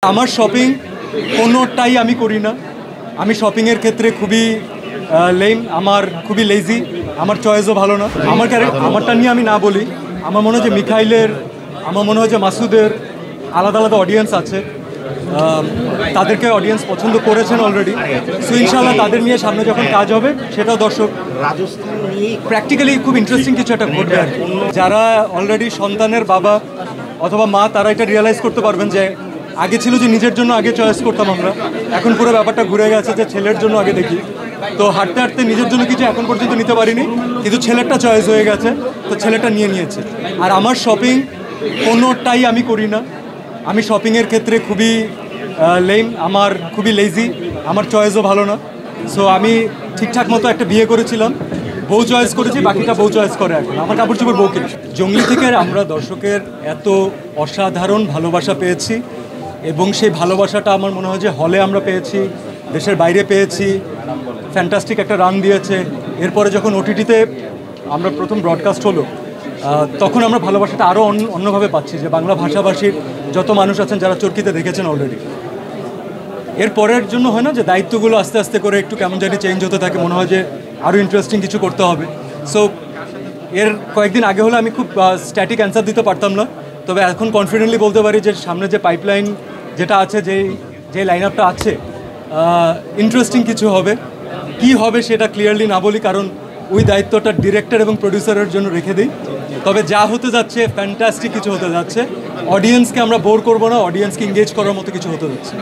আমার শপিং কোনোটাই আমি করি না। আমি শপিংয়ের ক্ষেত্রে খুবই লেম, আমার খুবই লেজি, আমার চয়েসও ভালো না। আমারটা নিয়ে আমি না বলি, আমার মনে হয় যে মিখাইলের, আমার মনে হয় যে মাসুদের আলাদা আলাদা অডিয়েন্স আছে, তাদেরকে অডিয়েন্স পছন্দ করেছেন অলরেডি। সো ইনশাল্লাহ তাদের নিয়ে সামনে যখন কাজ হবে সেটাও দর্শক প্র্যাকটিক্যালি খুব ইন্টারেস্টিং কিছু একটা ঘটবে আর কি। যারা অলরেডি সন্তানের বাবা অথবা মা তারা এটা রিয়েলাইজ করতে পারবেন যে আগে ছিল যে নিজের জন্য আগে চয়েস করতাম আমরা, এখন পুরো ব্যাপারটা ঘুরে গেছে যে ছেলের জন্য আগে দেখি। তো হাঁটতে হাঁটতে নিজের জন্য কিছু এখন পর্যন্ত নিতে পারিনি, কিন্তু ছেলেরটা চয়েস হয়ে গেছে, তো ছেলেটা নিয়ে নিয়েছে। আর আমার শপিং কোনোটাই আমি করি না। আমি শপিংয়ের ক্ষেত্রে খুবই লেম, আমার খুবই লেজি, আমার চয়েসও ভালো না। সো আমি ঠিকঠাক মতো একটা বিয়ে করেছিলাম, বউ চয়েস করেছি, বাকিটা বউ চয়েস করে। এখন আমার কাপড় চোপড় বউ কিনে। জঙ্গলি থেকে আমরা দর্শকের এত অসাধারণ ভালোবাসা পেয়েছি, এবং সেই ভালোবাসাটা আমার মনে হয় যে হলে আমরা পেয়েছি, দেশের বাইরে পেয়েছি, ফ্যান্টাস্টিক একটা রান দিয়েছে। এরপরে যখন ওটিটিতে আমরা প্রথম ব্রডকাস্ট হলো, তখন আমরা ভালোবাসাটা আরও অন্যভাবে পাচ্ছি, যে বাংলা ভাষাভাষীর যত মানুষ আছেন যারা চরকিতে দেখেছেন অলরেডি। এর পরের জন্য হয় না যে দায়িত্বগুলো আস্তে আস্তে করে একটু কেমন জানি চেঞ্জ হতে থাকে, মনে হয় যে আরও ইন্টারেস্টিং কিছু করতে হবে। সো এর কয়েকদিন আগে হলে আমি খুব স্ট্যাটিক অ্যান্সার দিতে পারতাম না, তবে এখন কনফিডেন্টলি বলতে পারি যে সামনে যে পাইপলাইন যেটা আছে, যে লাইন আপটা আছে, ইন্টারেস্টিং কিছু হবে। কি হবে সেটা ক্লিয়ারলি না বলি, কারণ ওই দায়িত্বটা ডিরেক্টর এবং প্রডিউসারের জন্য রেখে দিই। তবে যা হতে যাচ্ছে ফ্যান্টাস্টিক কিছু হতে যাচ্ছে। অডিয়েন্সকে আমরা বোর করবো না, অডিয়েন্সকে এঙ্গেজ করার মতো কিছু হতে যাচ্ছে।